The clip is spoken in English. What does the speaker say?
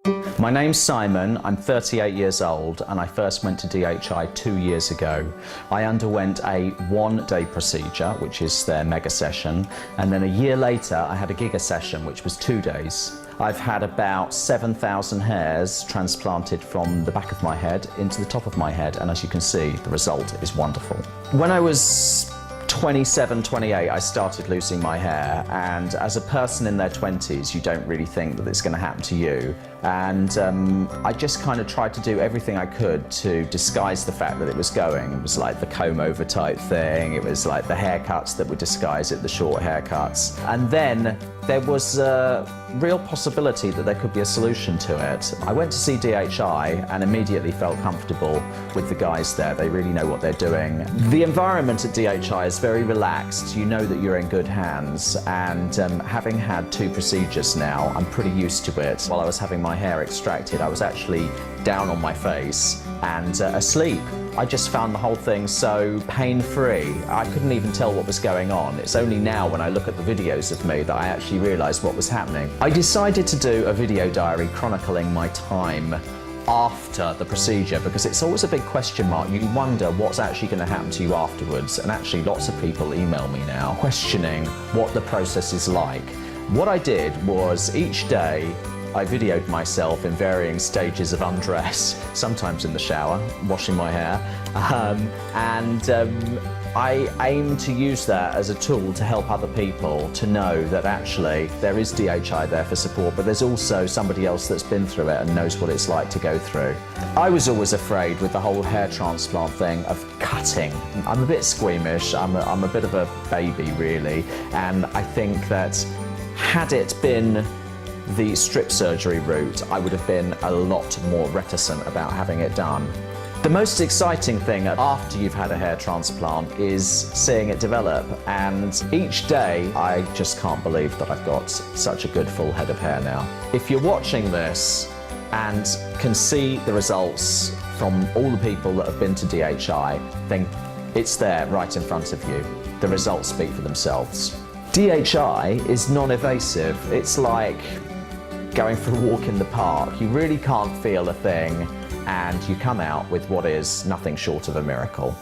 My name's Simon, I'm 38 years old and I first went to DHI 2 years ago. I underwent a one-day procedure, which is their mega session, and then a year later I had a giga session, which was 2 days. I've had about 7,000 hairs transplanted from the back of my head into the top of my head, and as you can see, the result is wonderful. When I was 27, 28, I started losing my hair, and as a person in their 20s, you don't really think that it's going to happen to you. And I just kind of tried to do everything I could to disguise the fact that it was going. It was like the comb over type thing, it was like the haircuts that would disguise it, the short haircuts. And then there was a real possibility that there could be a solution to it. I went to see DHI and immediately felt comfortable with the guys there. They really know what they're doing. The environment at DHI is very relaxed. You know that you're in good hands, and having had 2 procedures now, I'm pretty used to it. While I was having my hair extracted, I was actually down on my face and asleep. I just found the whole thing so pain-free. I couldn't even tell what was going on. It's only now when I look at the videos of me that I actually realised what was happening. I decided to do a video diary chronicling my time after the procedure, because it's always a big question mark. You wonder what's actually going to happen to you afterwards, and actually lots of people email me now questioning what the process is like. What I did was each day I videoed myself in varying stages of undress, sometimes in the shower, washing my hair, I aim to use that as a tool to help other people to know that actually there is DHI there for support, but there's also somebody else that's been through it and knows what it's like to go through. I was always afraid with the whole hair transplant thing of cutting. I'm a bit squeamish, I'm a bit of a baby really, and I think that had it been the strip surgery route, I would have been a lot more reticent about having it done. The most exciting thing after you've had a hair transplant is seeing it develop, and each day I just can't believe that I've got such a good full head of hair now. If you're watching this and can see the results from all the people that have been to DHI, then it's there right in front of you. The results speak for themselves. DHI is non-invasive. It's like going for a walk in the park. You really can't feel a thing, and you come out with what is nothing short of a miracle.